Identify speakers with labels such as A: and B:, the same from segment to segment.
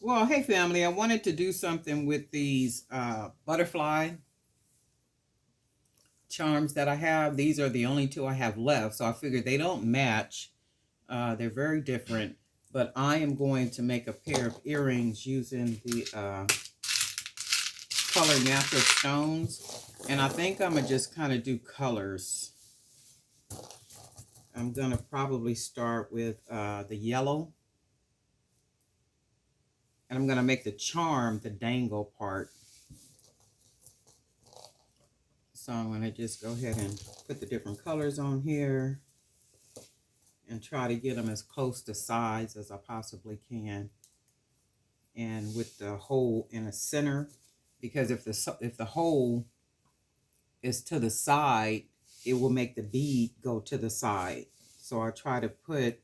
A: Well, hey family, I wanted to do something with these butterfly charms that I have. These are the only two I have left, so I figured they don't match. They're very different, but I am going to make a pair of earrings using the color natural stones, and I think I'm gonna just kind of do colors. I'm gonna probably start with the yellow, and I'm gonna make the charm the dangle part. So I'm going to just go ahead and put the different colors on here and try to get them as close to size as I possibly can. And with the hole in the center, because if the hole is to the side, it will make the bead go to the side. So I try to put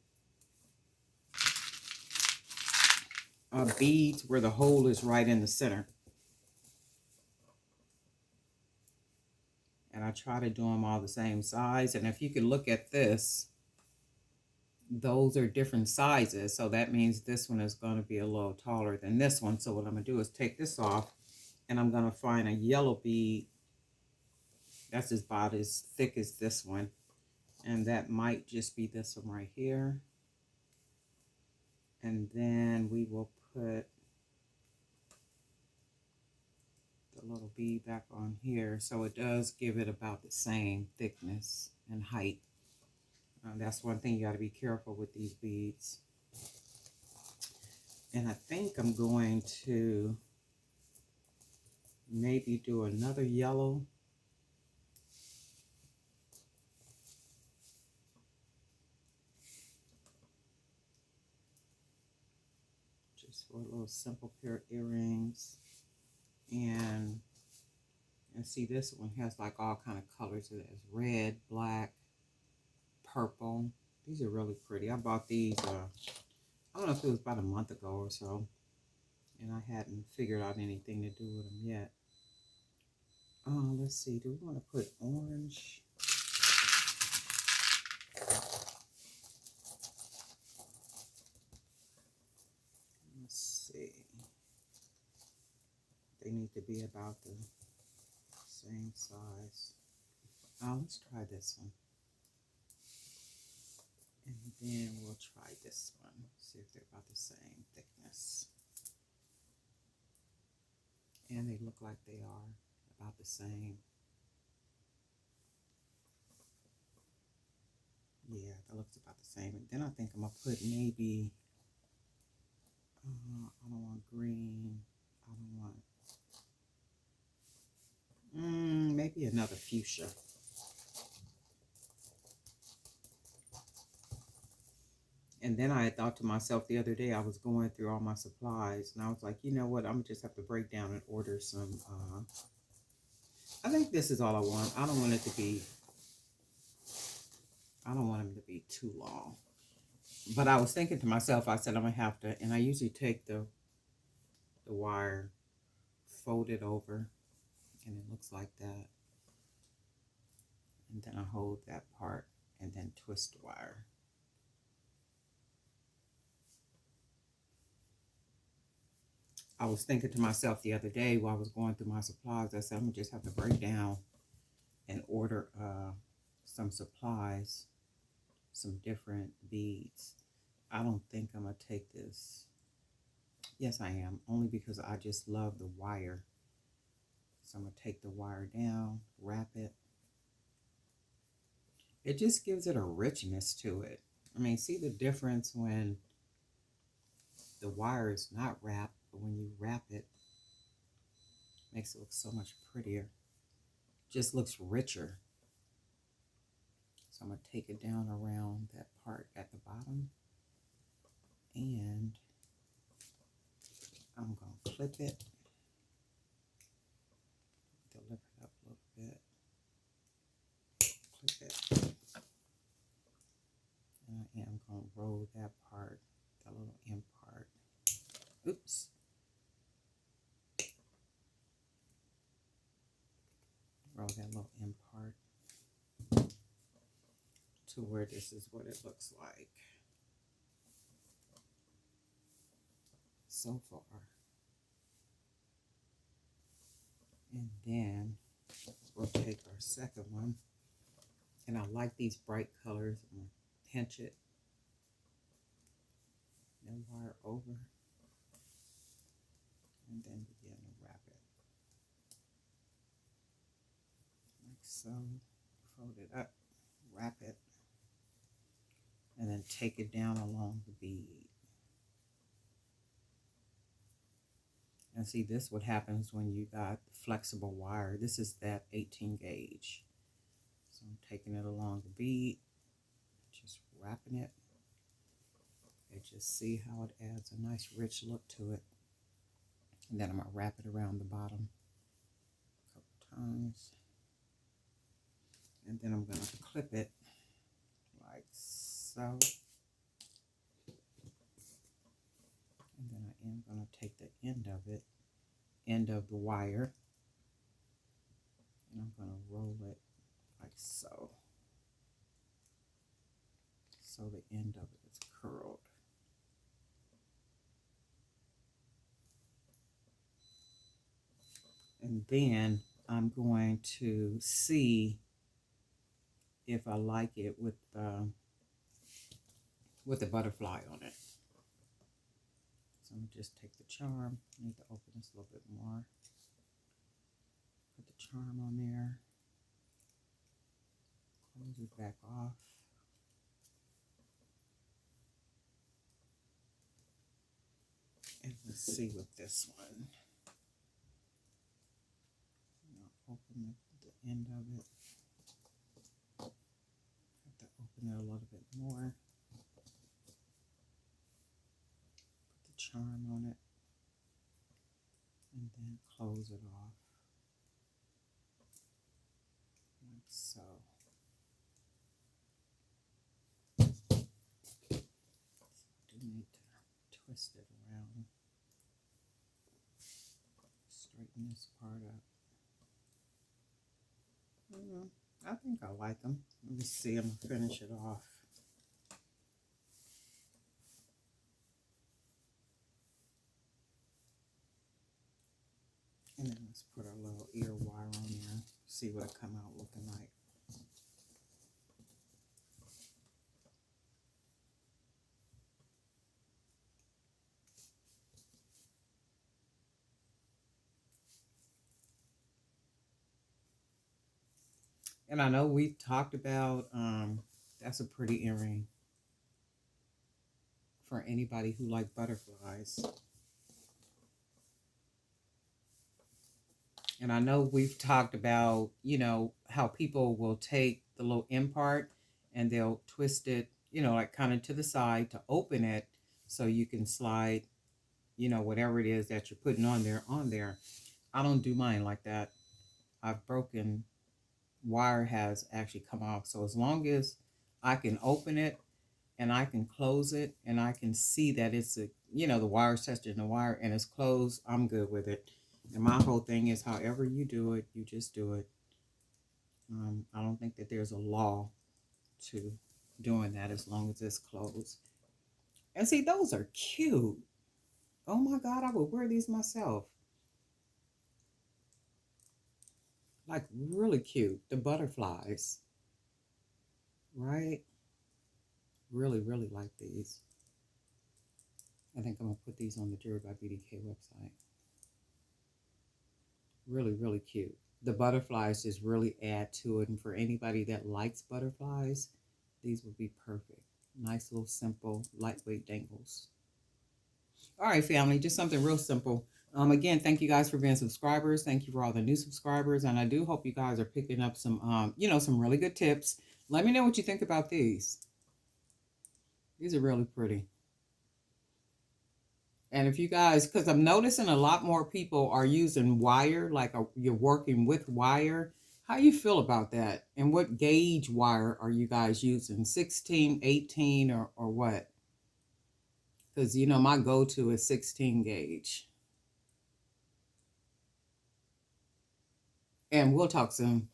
A: beads where the hole is right in the center. And I try to do them all the same size. And if you can look at this, those are different sizes, so that means this one is going to be a little taller than this one. So what I'm going to do is take this off, and I'm going to find a yellow bead that's about as thick as this one, and that might just be this one right here. And then we will put the little bead back on here, so it does give it about the same thickness and height. That's one thing you got to be careful with these beads. And I think I'm going to maybe do another yellow. Just for a little simple pair of earrings. And see, this one has like all kind of colors. It has red, black, purple. These are really pretty. I bought these, I don't know if it was about a month ago or so. And I hadn't figured out anything to do with them yet. Let's see, do we want to put orange? Let's see. They need to be about the same size. Let's try this one. And then we'll try this one. See if they're about the same thickness. And they look like they are about the same. Yeah, that looks about the same. And then I think I'm going to put maybe, I don't want green. I don't want, maybe another fuchsia. And then I thought to myself the other day, I was going through all my supplies, and I was like, you know what, I'm going to just have to break down and order some, I think this is all I want. I don't want it to be, I don't want them to be too long. But I was thinking to myself, I said, I'm going to have to, and I usually take the wire, fold it over, and it looks like that. And then I hold that part and then twist the wire. I was thinking to myself the other day while I was going through my supplies, I said, I'm going to just have to break down and order some supplies, some different beads. I don't think I'm going to take this. Yes, I am, only because I just love the wire. So I'm going to take the wire down, wrap it. It just gives it a richness to it. I mean, see the difference when the wire is not wrapped, but when you wrap it, makes it look so much prettier. Just looks richer. So I'm going to take it down around that part at the bottom, and I'm going to clip it, lift it up a little bit, clip it, and I am going to roll that part, that little end part. Oops. Roll that little end part to where this is what it looks like. so far. And then we'll take our second one. And I like these bright colors. I'm going to pinch it and wire over. And then begin to wrap it. Like so. Fold it up, wrap it, and then take it down along the bead. And see, this is what happens when you got flexible wire. This is that 18 gauge. So I'm taking it along the bead, just wrapping it. And just see how it adds a nice rich look to it. And then I'm going to wrap it around the bottom a couple times. And then I'm going to clip it like so. And then I am going to take the end of the wire, and I'm going to roll it like so. So the end of it is curled. And then I'm going to see if I like it with the butterfly on it. So I'm just take the charm. I need to open this a little bit more. Put the charm on there. Close it back off. And let's see with this one. I'll open the end of it. Have to open it a little bit more. Put the charm on it. And then close it off. Like so. Do need to twist it around. Straighten this part up. I think I like them. Let me see. I'm going to finish it off. And then let's put our little ear wire on there. See what it come out looking like. And I know we've talked about, that's a pretty earring for anybody who like butterflies. And I know we've talked about, you know, how people will take the little end part and they'll twist it, you know, like kind of to the side to open it so you can slide, you know, whatever it is that you're putting on there. I don't do mine like that. I've broken wire has actually come off. So as long as I can open it and I can close it and I can see that it's a, you know, the wire's touching the wire and it's closed, I'm good with it. And my whole thing is however you do it, you just do it. I don't think that there's a law to doing that as long as it's closed. And see, those are cute. Oh my God, I would wear these myself. Like really cute. The butterflies. Right? Really, really like these. I think I'm going to put these on the Jewelry by BDK website. Really, really cute. The butterflies just really add to it. And for anybody that likes butterflies, these would be perfect. Nice little simple, lightweight dangles. All right, family, just something real simple. Again, thank you guys for being subscribers. Thank you for all the new subscribers. And I do hope you guys are picking up some, you know, some really good tips. Let me know what you think about these. These are really pretty. And if you guys, because I'm noticing a lot more people are using wire, like you're working with wire. How you feel about that? And what gauge wire are you guys using? 16, 18, or what? Because, you know, my go-to is 16 gauge. And we'll talk soon.